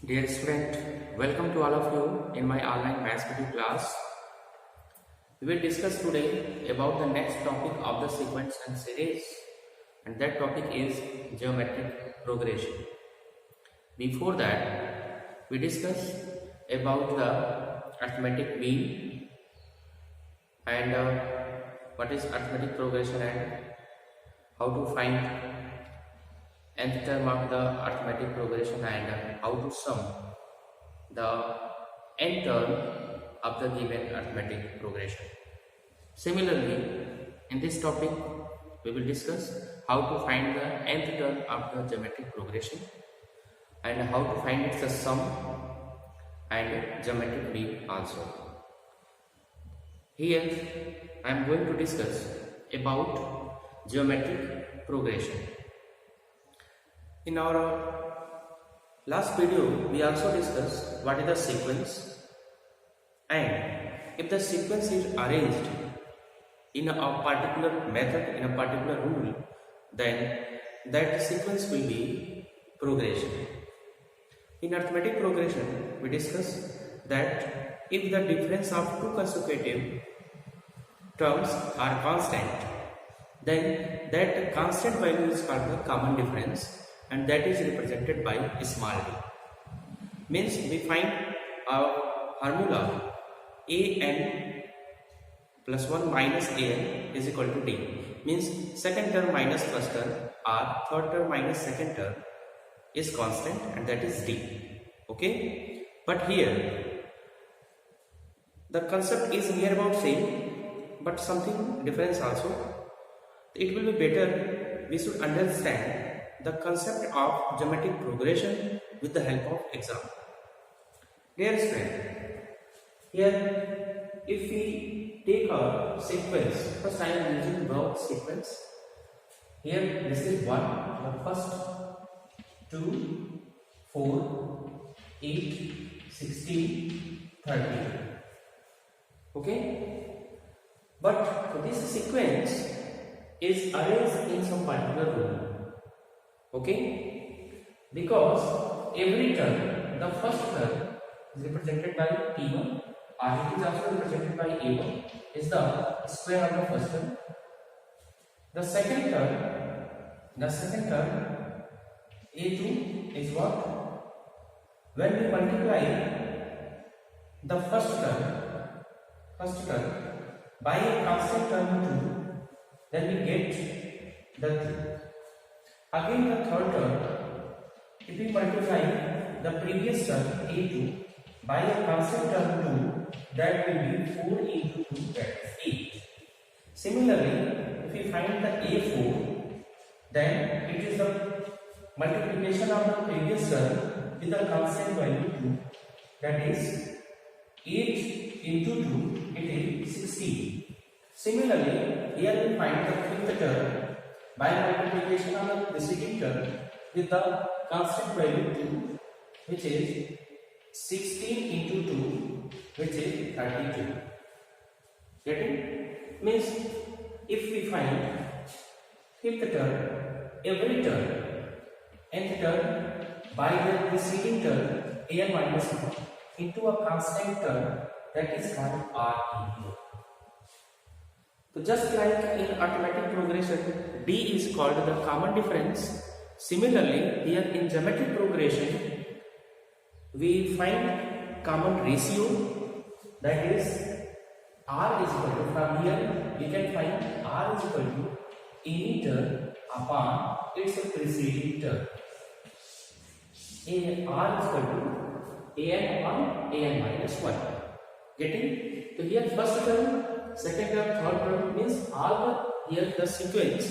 Dear student, welcome to all of you in my online maths video class. We will discuss today about the next topic of the sequence and series, and that topic is geometric progression. Before that, we discuss about the arithmetic mean and what is arithmetic progression and how to find nth term of the arithmetic progression and how to sum the n term of the given arithmetic progression. Similarly, in this topic, we will discuss how to find the nth term of the geometric progression and how to find its sum and geometric mean also. Here, I am going to discuss about geometric progression. In our last video, we also discussed what is the sequence, and if the sequence is arranged in a particular method, in a particular rule, then that sequence will be progression. In arithmetic progression, we discussed that if the difference of two consecutive terms are constant, then that constant value is called the common difference, and that is represented by small d. Means we find our formula an plus 1 minus an is equal to d. Means second term minus first term or third term minus second term is constant, and that is d. Okay, but here the concept is near about same, but something difference also. It will be better we should understand the concept of geometric progression with the help of example. Dear friend, here if we take a sequence, first I am using block sequence. Here this is 1, the first 2, 4, 8, 16, 30. Okay, but this sequence is arranged in some particular rule. Okay, because every term, the first term is represented by T1 or it is also represented by A1 is the square of the first term. The second term A2 is what? When we multiply the first term by a constant term 2, then we get the 3. Again the third term, if we multiply the previous term A2 by a constant term 2, that will be 4 into 2, that is 8. Similarly, if we find the A4, then it is the multiplication of the previous term with the constant value 2, that is 8 into 2, it is 16. Similarly, here we find the fifth term by multiplication of the preceding term with the constant value 2, which is 16 into 2, which is 32. Getting? Means if we find fifth term, every term, nth term by the preceding term an minus 1 into a constant term, that is called R. So just like in arithmetic progression, d is called the common difference. Similarly, here in geometric progression, we find common ratio, that is r is equal to, from here we can find r is equal to any term upon its preceding term. R is equal to an upon an minus 1. Getting? So here first term, second term, third term, means all the here the sequence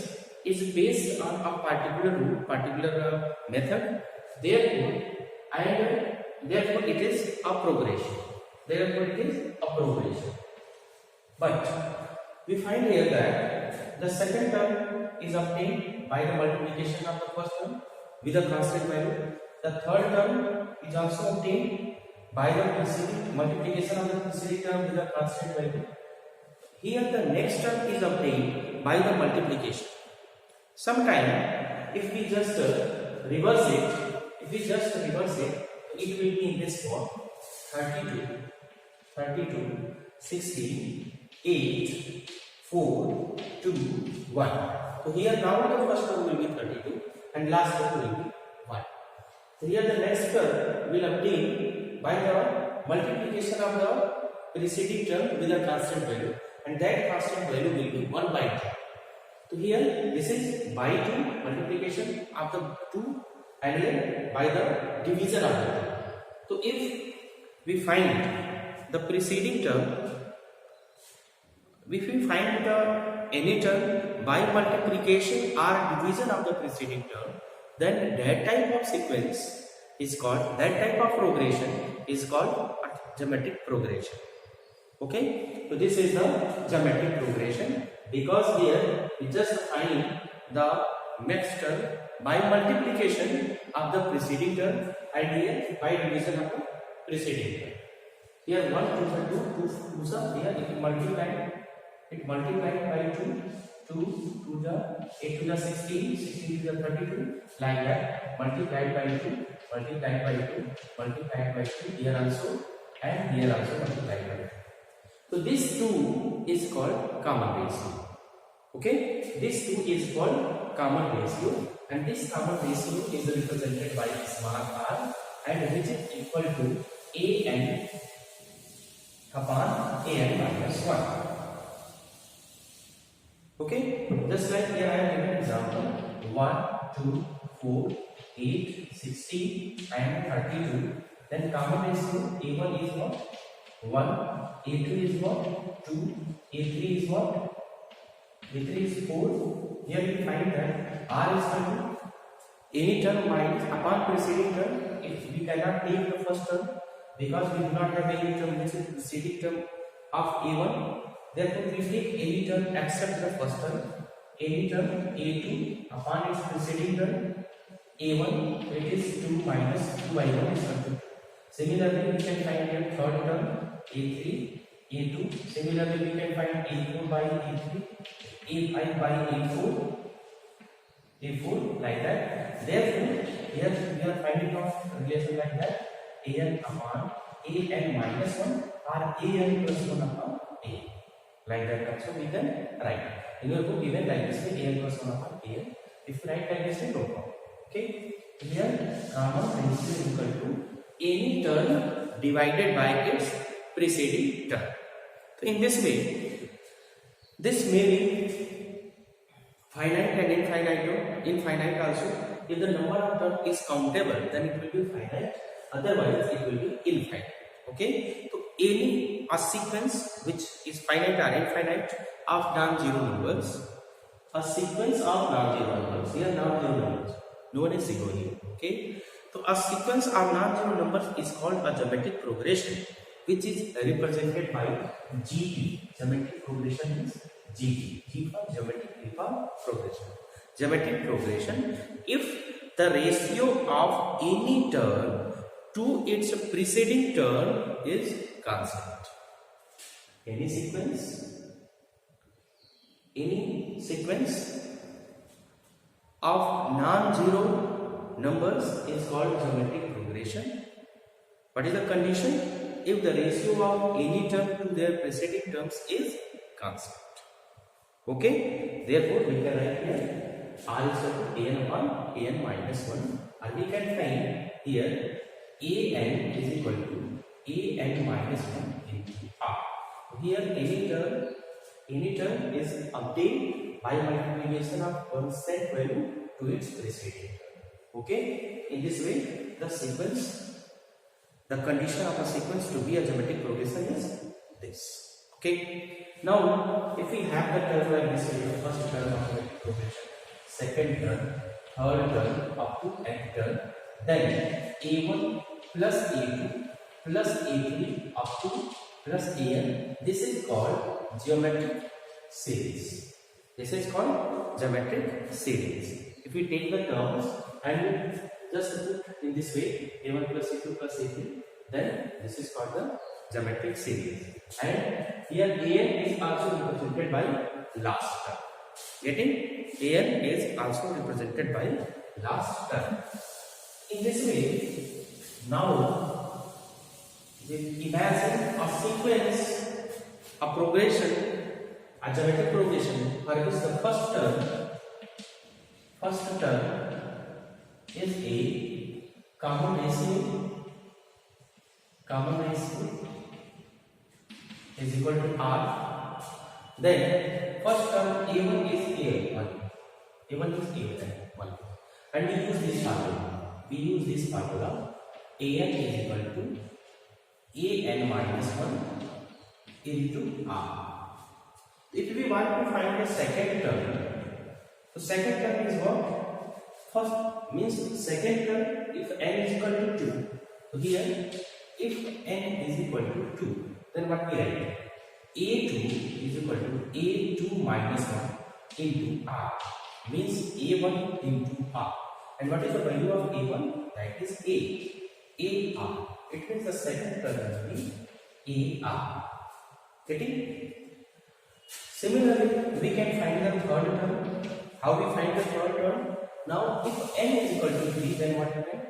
is based on a particular rule, particular method. Therefore it is a progression. But we find here that the second term is obtained by the multiplication of the first term with a constant value. The third term is also obtained by the multiplication of the preceding term with a constant value. Here the next term is obtained by the multiplication. Sometime if we just reverse it, it will be in this form: 32, 16, 8, 4, 2, 1. So here now the first term will be 32 and last term will be 1. So here the next term will obtain by the multiplication of the preceding term with a constant value, and that constant value will be 1 by 2. So here this is by 2 multiplication of the 2 and here by the division of the 2. So if we find the preceding term, if we find any term by multiplication or division of the preceding term, then that type of sequence is called, that type of progression is called a geometric progression. Okay, so this is the geometric progression, because here we just find the next term by multiplication of the preceding term and here by division of the preceding term. Here 1 2 2 here if it multiplied by 2, 2 to the 8 to the 16, 16 to the 32, like that, multiplied by 2, multiplied by 2, multiplied by 2, here also and here also multiplied by 2. So this 2 is called common ratio. Okay, this 2 is called common ratio, and this common ratio is represented by small r, and which is equal to an upon an minus 1. Okay, just like here I have given example 1, 2, 4, 8, 16 and 32. Then common ratio A1 is what? 1, A2 is what? 2, A3 is what? A3 is 4. Here we find that R is equal to any term minus upon preceding term. If we cannot take the first term because we do not have any term which is preceding term of A1, therefore we take any term except the first term, any term A2 upon its preceding term A1, it is 2 minus 2i1 is equal to 2. Similarly, we can find here third term A3, A2. Similarly, we can find A4 by A3, A5 by A4, A4 like that. Therefore, here we are finding out relation like that: an upon an minus 1 or an plus 1 upon a. Like that, so we can write. In your book, given like this way, an plus 1 upon an. If you write like this way, no problem. Okay. Here, common ratio is equal to any term divided by its preceding term. So in this way, this may be finite and infinite. Infinite also. If the number of terms is countable, then it will be finite. Otherwise, it will be infinite. Okay. So any a sequence which is finite or infinite of non-zero numbers, a sequence of non-zero numbers. Here non-zero numbers. No one is zero here. Okay. So a sequence of non-zero numbers is called a geometric progression, which is represented by GT. Geometric progression is GT. G for geometric, T for progression. Geometric progression if the ratio of any term to its preceding term is constant. Any sequence of non-zero numbers is called geometric progression. What is the condition? If the ratio of any term to their preceding terms is constant. Okay, therefore we can write here R is equal to an upon an minus 1, and we can find here an is equal to an minus 1 into R. Here any term is obtained by multiplication of constant value to its preceding term. Okay, in this way the condition of a sequence to be a geometric progression is this. Okay, now if we have the term like this, the first term of geometric progression, second term, third term up to nth term, then a1 plus a2 plus a3 up to plus an. This is called geometric series. This is called geometric series. If we take the terms and just put in this way, a1 plus a2 plus a3, then this is called the geometric series. And here an is also represented by last term. Getting? An is also represented by last term. In this way, Now, imagine a sequence, a progression, a geometric progression for which the first term is a common ratio is equal to R. Then first term A1 is A1. A1 is A1. And we use this formula. An is equal to An minus 1 into R. If we want to find the second term, so second term is what? First means second term if n is equal to 2. So here, if n is equal to 2, then what we write? A2 is equal to A2 minus 1 into R. Means A1 into R. And what is the value of A1? That is AR. It means the second term will be AR. Getting? Similarly, we can find the third term. How we find the third term? Now, if n is equal to 3, then what happens?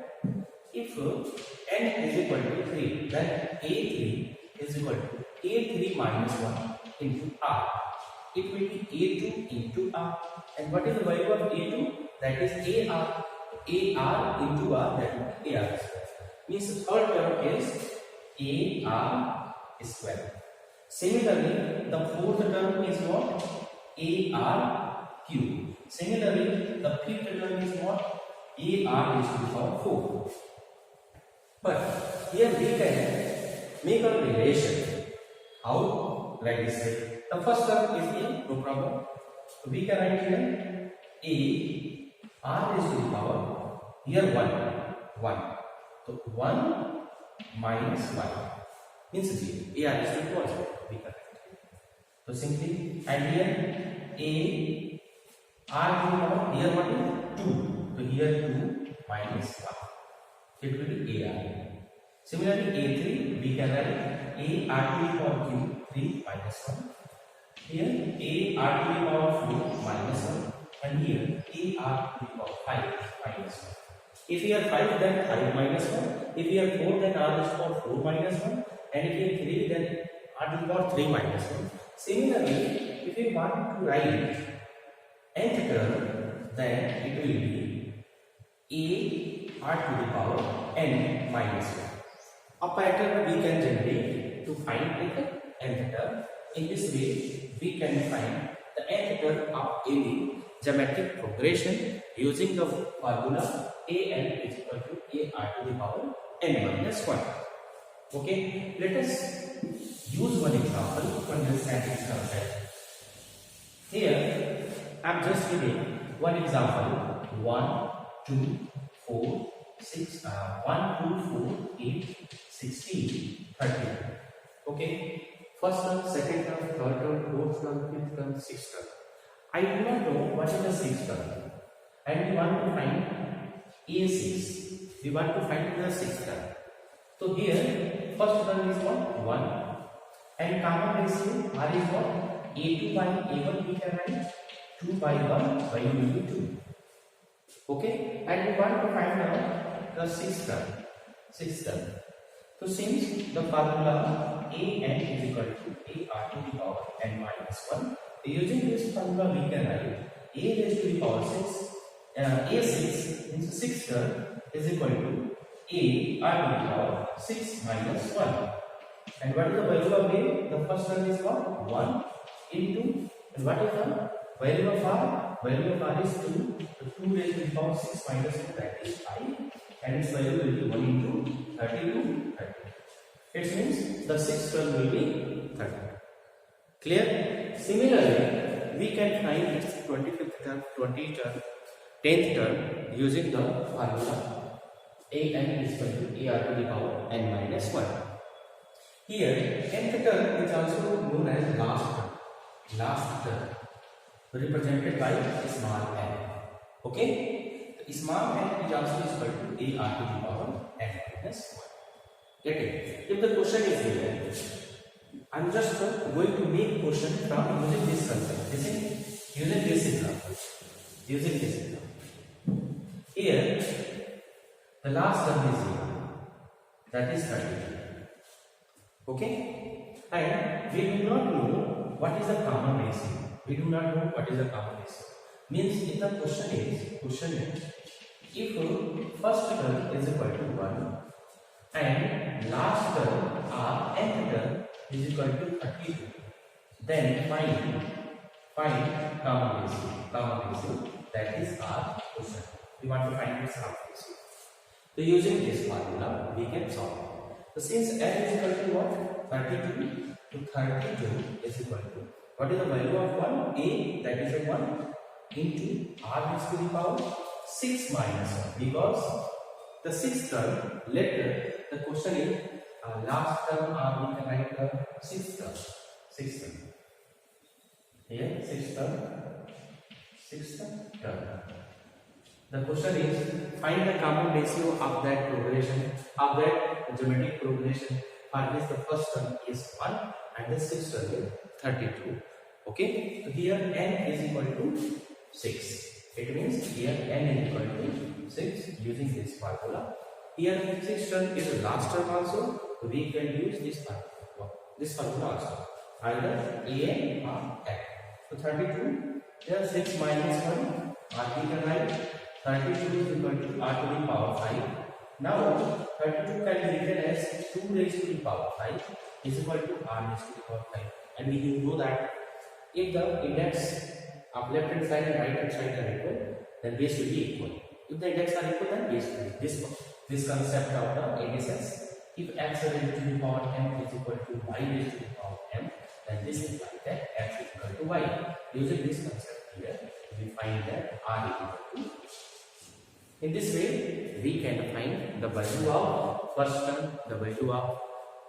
If n is equal to 3, then A3 is equal to A3 minus 1 into R. It will be A2 into R. And what is the value of A2? That is AR. AR into R, that will be AR square. Means the third term is AR square. Similarly, the fourth term is what? AR cube. Similarly, the fifth term is what? AR is to the power 4. But here we can make a relation. How? Like this. The first term is A, no problem. So we can write here A R is to the power here 1. So 1 minus 1 means 0. AR is to the power we can write. So simply, and here A R to the power here what is 2. So here 2 minus 1. It will be AR. Similarly, A3 we can write A R to the power cube 3 minus 1. Here A R to the power 4 minus 1. And here AR to the power 5 minus 1. If here 5, then 5 minus 1. If here 4, then R is for 4 minus 1. And if here 3, then R to the power 3 minus 1. Similarly, if we want to write nth term, then it will be A R to the power n minus 1. A pattern we can generate to find the nth term. In this way, we can find the nth term of any geometric progression using the formula An is equal to AR to the power n minus 1. Okay, let us use one example to understand this concept. Here, I am just giving one example 1, 2, 4, 6, 1, 2, 4, 8, 16, 30. Okay, first term, second term, third term, fourth term, fifth term, sixth term. I do not know what is the sixth term, and we want to find A6. We want to find the sixth term. So here, first term is what? 1. And common ratio R is what? A2 by A1 we can write 2 by 1 by U will be 2. Okay, and we want to find out the sixth term. So since the formula An is equal to AR to the power n minus 1, using this formula we can write A raised to the power 6, A6 into sixth term is equal to AR to the power 6 minus 1. And what is the value of A? The first term is what? 1 into, and what is the value of R? Value of R is 2. So 2 raised to the power 6 minus 2, that is 5. And its value will be 1 into 32, 30. It means the sixth term will be 30. Clear? Similarly, we can find its 25th term, 20th term, 10th term using the formula An is equal to AR to the power n minus 1. Here, nth term is also known as last term, represented by small n. Okay? The small n is also equal to AR to the power n minus 1. Get it? If the question is here, I am just going to make question from using this concept, using this example. Here, the last term is 0. that is 32. Okay, and we do not know what is the common ratio. We do not know what is the common ratio. Means if the question is if first term is equal to 1 and last term or nth term is equal to 32, then find common ratio, that is our question. We want to find this common ratio. So using this formula we can solve it. So since n is equal to what? 32, to 32 is equal to, what is the value of 1? A, that is a 1 into r raised to the power 6 minus 1, because the sixth term, later the question is last term or we can write the sixth term. Here sixth term. The question is find the common ratio of that progression, of that geometric progression for which the first term is 1 and the sixth term is 32. Okay, so here n is equal to 6. It means here n is equal to 6 using this formula. Here sixth term is the last term also, so we can use this formula also, either a or n. So 32, here 6 minus 1, or we can write 32 is equal to r to the power 5. Now 32 can be written as 2 raised to the power 5 is equal to r raised to the power 5. And we know that if the index of left hand side and right hand side are equal, then base will be equal. If the index are equal, then base will be this concept of the indices. If x raised to the power m is equal to y raised to the power m, then this implies that x is equal to y. Using this concept here, we find that r is equal to. In this way, we can find the value of first term, the value of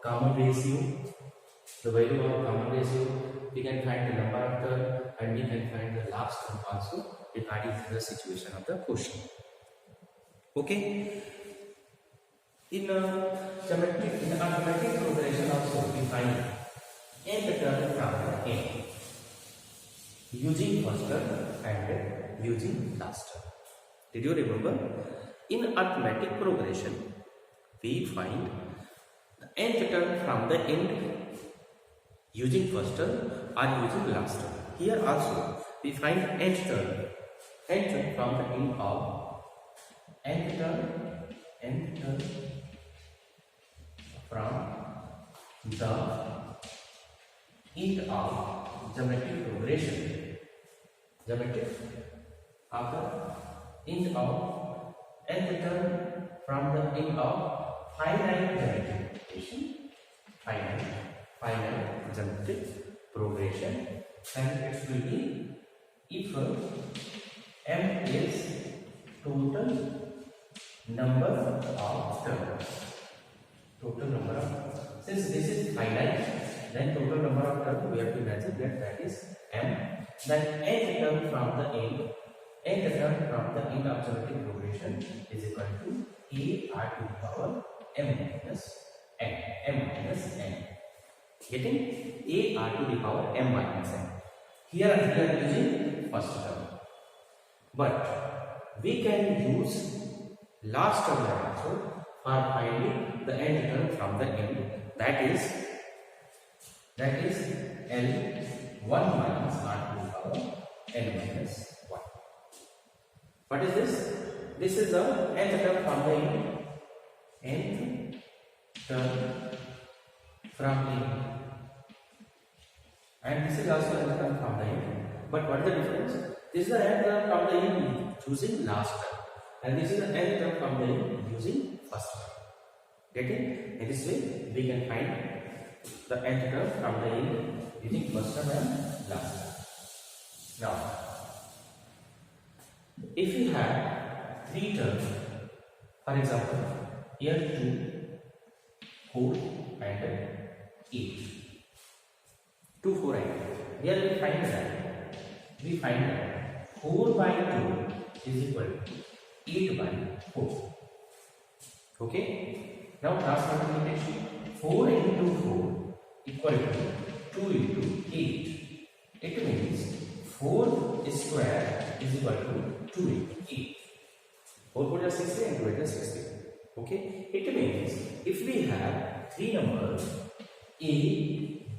common ratio, we can find the number of term, and we can find the last term also regarding to the situation of the question. Okay. In arithmetic progression also we find nth term from the n using first term and using last term. Did you remember? In arithmetic progression, we find the nth term from the end using first term or using last term. Here also, we find nth term from the end of nth term from the end of geometric progression. End of nth term from the end of finite geometric progression, and it will be if m is total number of terms. Since this is finite, then total number of terms we have to imagine that is m. Then nth term from the end of geometric progression is equal to a r to the power m minus n. Getting a r to the power m minus n. Here we are using first term, but we can use last term also for finding the nth term from the end. That is L 1 minus r to the power n minus 1. What is this? This is the nth term from the end. And this is also nth term from the end. But what is the difference? This is the nth term from the end using last term, and this is the nth term from the end using first term. Getting? In this way, we can find the nth term from the end using first term and last term. Now, if we have 3 terms, for example, here 2, 4 and 8. 2, 4 and 8. Here we find that 4 by 2 is equal to 8 by 4. Okay. Now cross multiplication. 4 into 4 equal to 2 into 8. It means 4 square is equal to 2 into 8. 4 4 is 60 and 2 is 60. Okay, it means if we have three numbers A,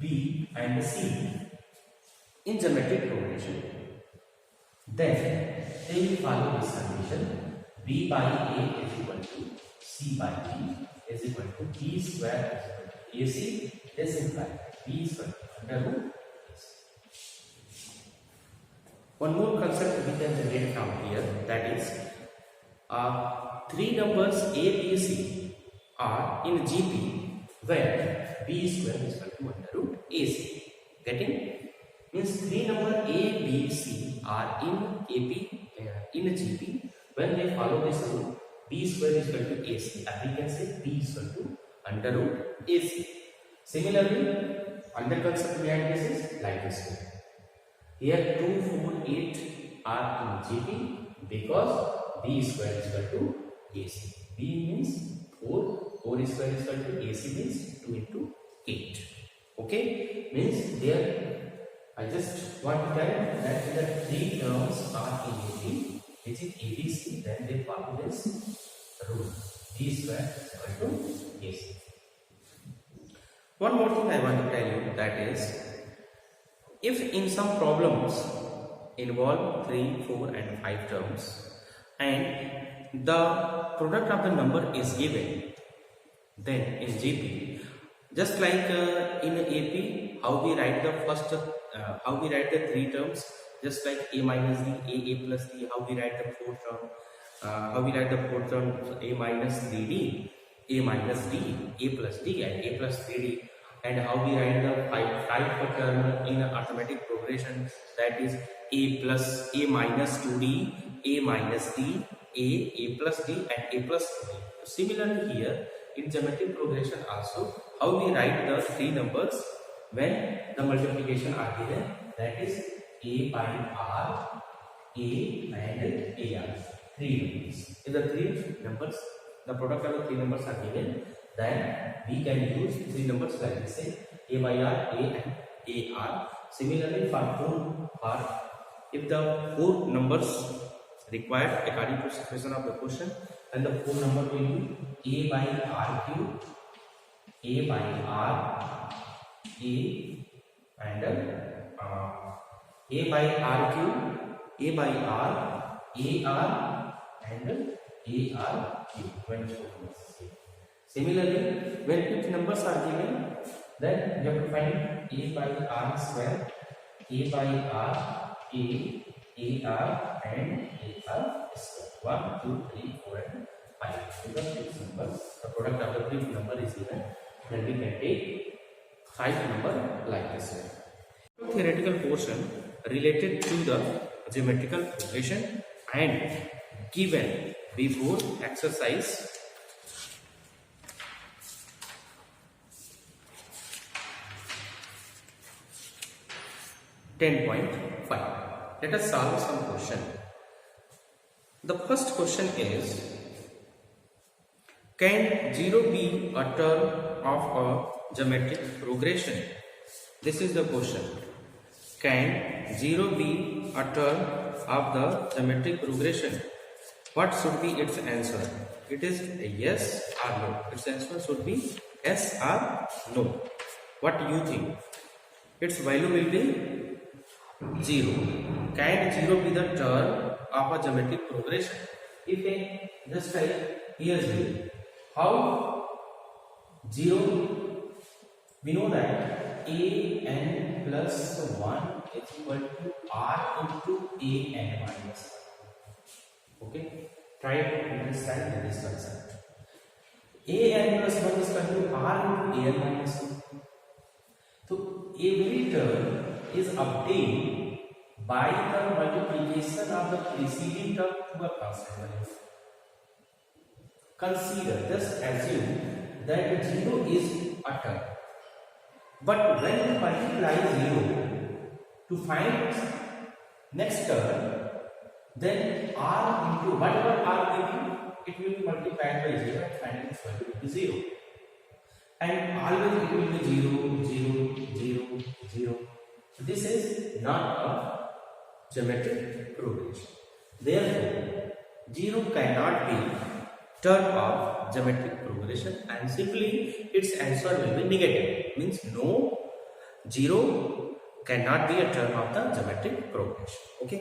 B and C in geometric progression, then they will follow this condition: B by A is equal to C by B is equal to B square is equal to AC. This implies B square under root AC. One more concept we can generate from here, that is three numbers A, B, C are in GP where B square is equal to under root AC. Getting? Means three number A, B, C are in AP in GP when they follow this rule B square is equal to AC, and we can say B is equal to under root AC. Similarly, another concept behind this is like this. Here 2, 4, 8 are in GP because B square is equal to AC. B means 4, 4 square is equal to AC means 2 into 8. Okay, means there I just want to tell that the three terms are in AP, which is ABC, then they follow this rule B square is equal to AC. One more thing I want to tell you, that is, if in some problems involve 3, 4 and 5 terms and the product of the number is given, then in GP, just like in AP, how we write the three terms, just like A minus D, A plus D, how we write the fourth term, A minus 3D, A minus D, A plus D and A plus 3D, and how we write the five term in arithmetic progression, that is A minus 2D, A minus D, A plus D and A plus 2D. Similarly here in geometric progression also, how we write the three numbers when the multiplication are given, that is A by R, A and AR, three numbers. If the three numbers, the product of the three numbers are given, then we can use three numbers like this, say A by R, A and AR. Similarly for if the four numbers required according to situation of the question, then the four number will be A by R cube, A by R, A and A by R cube, A by R, AR and AR cube. Similarly, when each numbers are given, then you have to find A by R square, A by R, AR and AR square. 1, 2, 3, 4 and 5. Because this number, the product of the three number is given, then we can take 5 number like this way. Theoretical portion related to the geometrical progression and given before exercise 10.5. Let us solve some question. The first question is, can 0 be a term of a geometric progression? This is the question. Can 0 be a term of the geometric progression? What should be its answer? It is a yes or no. Its answer should be yes or no. What do you think? Its value will be 0. Can 0 be the term of a geometric progression? If a just like here 0. How 0? We know that an plus 1 is equal to r into an minus 1. Okay, try to understand this concept. An plus 1 is equal to r into an minus 1. So every term is obtained by the multiplication of the preceding term to a constant value. Consider, just assume that 0 is a term. But when you multiply 0 to find next term, then r into whatever r will be, it will be multiplied by 0 and finally its value will be 0. And always it will be 0, 0, 0, 0. So this is not a geometric progression. Therefore, 0 cannot be term of geometric progression, and simply its answer will be negative, means no, 0 cannot be a term of the geometric progression. Okay.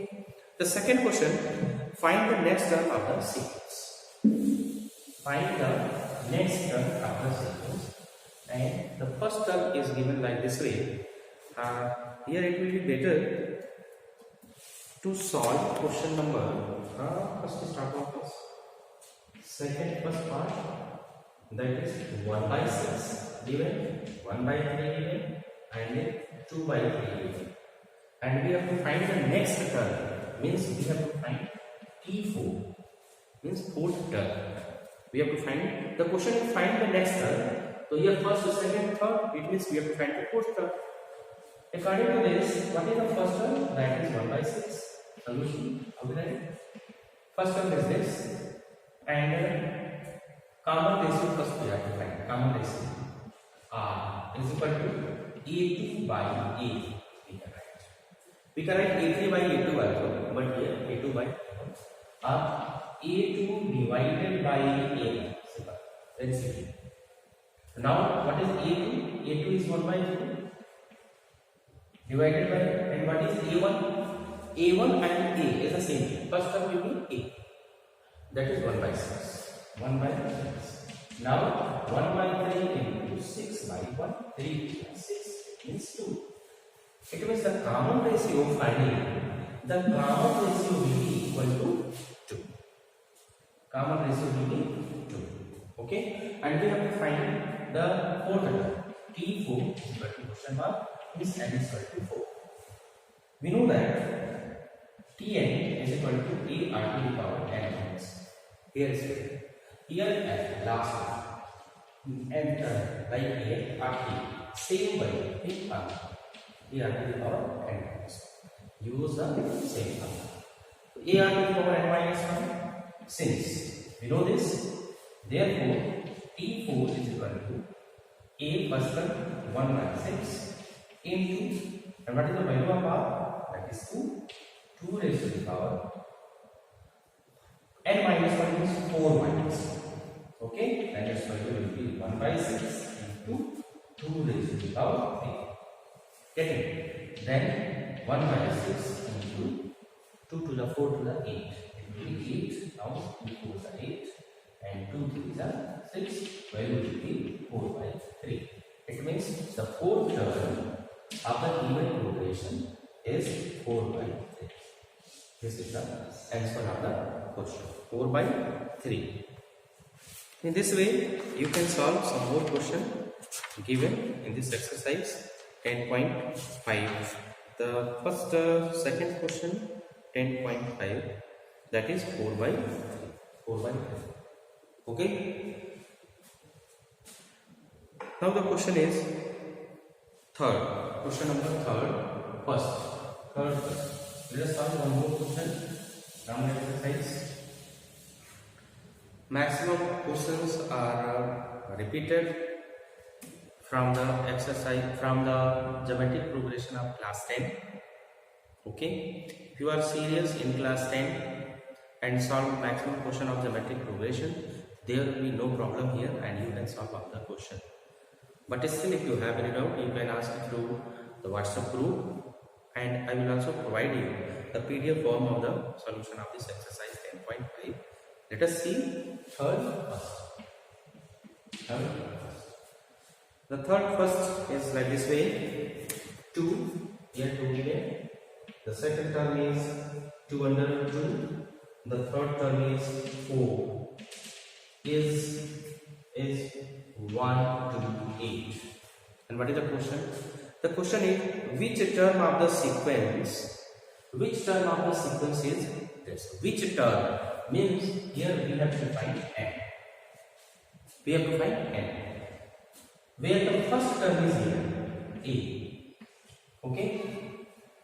The second question, find the next term of the sequence. Find the next term of the sequence, and the first term is given like this way. Here it will be better to solve question number. First start off with first part, that is 1 by 6 given, 1 by 3 given, and 2 by 3 given. And we have to find the next term, means we have to find T4, means fourth term. We have to find, the question is find the next term. So here first, second, third, it means we have to find the fourth term. According to this, what is the first term? That is 1 by 6. Solution, how will I write? First term is this, and common ratio first we have to find. Common ratio R is equal to A2 by A3. We can write A3 by A2 also, but here A2 by A2 divided by A1. Very simple. Now what is A2? A2 is 1 by 2 divided by, and what is A1? A1 and A is the same thing. First term will be A. That is 1 by 6. 1 by 6. Now 1 by 3 into 6 by 1. 3 by 6 means 2. It means the common ratio finally, the common ratio will be equal to 2. Common ratio will be 2. Okay? And we have to find the fourth term. T4 is equal to question mark, means n is equal to 4. We know that Tn is equal to A r to the power n minus. Here is it. Here at last one, enter by A r t, same by A r to the power n minus. Use the same formula. A r to the power n minus 1. Since we know this, therefore T4 is equal to A first term 1 by 6 into, and what is the value of r? That is 2. 2 raised to the power n minus 1 is 4 minus 1. Okay, and its value will be 1 by 6 into 2 raised to the power 3. Get it? Then 1 by 6 into 2 to the 4 to the 8. It will be 8. Now 2 4 is 8 and 2 3 is 6. Value will be 4 by 3. It means the fourth term of the even progression is 4 by 3. This is the answer of the question. 4 by 3. In this way, you can solve some more question given in this exercise 10.5. The first, second question 10.5, that is 4 by 3. 4 by 3. Okay. Now the question is third. Question number third. Let us solve one more question. Grammar exercise. Maximum questions are repeated from the exercise, from the geometric progression of class 10. Okay. If you are serious in class 10 and solve maximum question of geometric progression, there will be no problem here and you can solve all the question. But still, if you have any doubt, you can ask through the WhatsApp group, and I will also provide you the PDF form of the solution of this exercise 10.5. Let us see third first. The third first is like this way. 2, here 2 given. The second term is 2 under root 2. The third term is 4. Is 1 to 8. And what is the question? The question is which term of the sequence? Which term of the sequence is this? Which term means here we have to find n. We have to find n. Where the first term is given a. Okay.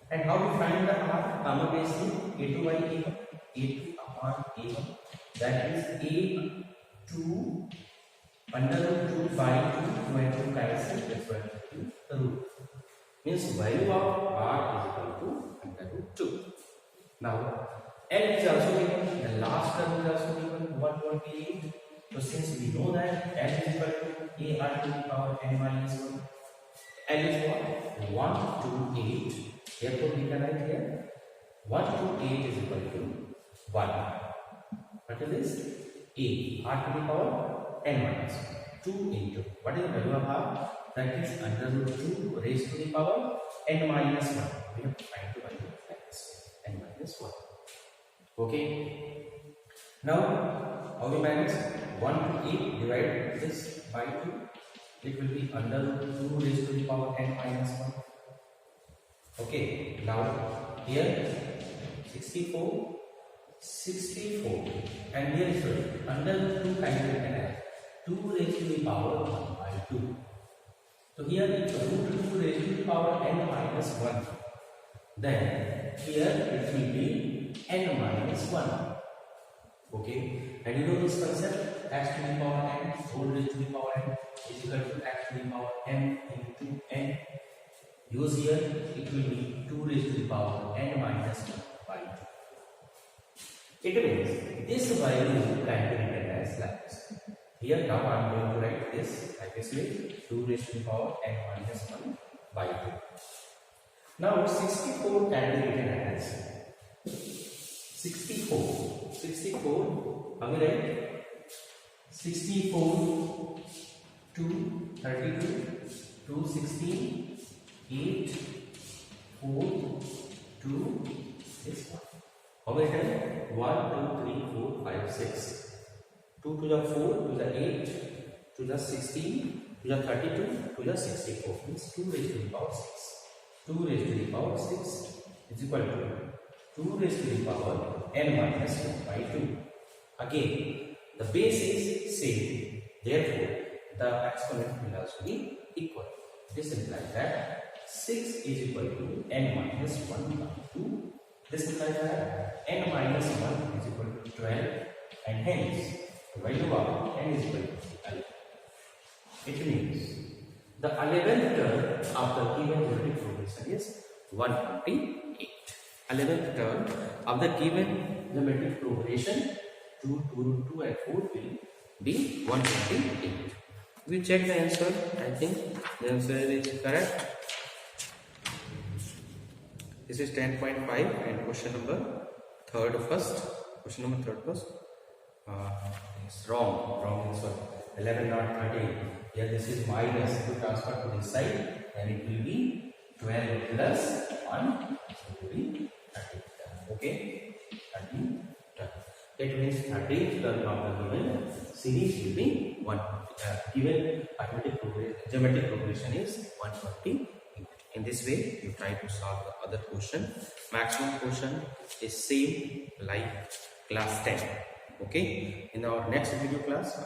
And how to find the r? Common ratio a2 by a1. A2 upon a1. That is a2 under root 2 by 2 and 2 cancel, that's why the root. Means value of r is equal to under root 2. Now n is also given, the last term is also given 128. So since we know that L is equal to A R to the power n minus 1, L is what? 1 to 8. Therefore we can write here 1 to 8 is equal to 1. What is this? A R to the power n minus 1. 2 into what is the value of R? That is under root 2 raised to the power n minus 1. We have to find the value of x n minus 1. Okay. Now how we manage? 1 to 8 divide this by 2. It will be under root 2 raised to the power n minus 1. Okay. Now here 64, and here is under root 2 kind of an 2 raised to the power 1 by 2. So here it's root 2 raised to the power n minus 1. Then here it will be n minus 1. Okay, and you know this concept, x to the power n whole raised to the power n is equal to x to the power m into n. Use here it will be 2 raised to the power n minus 1 by 2. It means this value can be written as like this. Here now I am going to write this like this way, 2 raised to the power n minus 1 by 2. Now 64 can be written as 64, how we write? 64 to 32 to 16, 8, 4, 2, 6, 1. How we write? 1, 2, 3, 4, 5, 6. 2 to the 4 to the 8 to the 16 to the 32 to the 64 means 2 raised to the power 6. 2 raised to the power 6 is equal to 2 raised to the power n minus 1 by 2. Again, the base is same. Therefore, the exponent will also be equal. This implies that 6 is equal to n minus 1 by 2. This implies that n minus 1 is equal to 12, and hence the value of n is equal to 11. It means the 11th term of the given geometric progression is 128. 11th term of the given geometric progression 2, 2, 2 and 4 will be 128. We check the answer. I think the answer is correct. This is 10.5 and question number first. Question number first. It's wrong. Wrong answer. 11 not 13. Here this is minus to transfer to this side, and it will be 12 plus 1. It will be 13. Okay, 13. That means 13th term of the given series will be 1. Given geometric progression is 120. In this way, you try to solve the other question. Maximum question is same like class 10. Okay. In our next video class,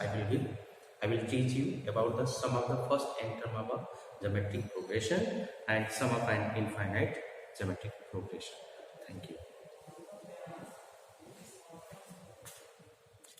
I will teach you about the sum of the first n term of a geometric progression and sum of an infinite geometric progression. Thank you.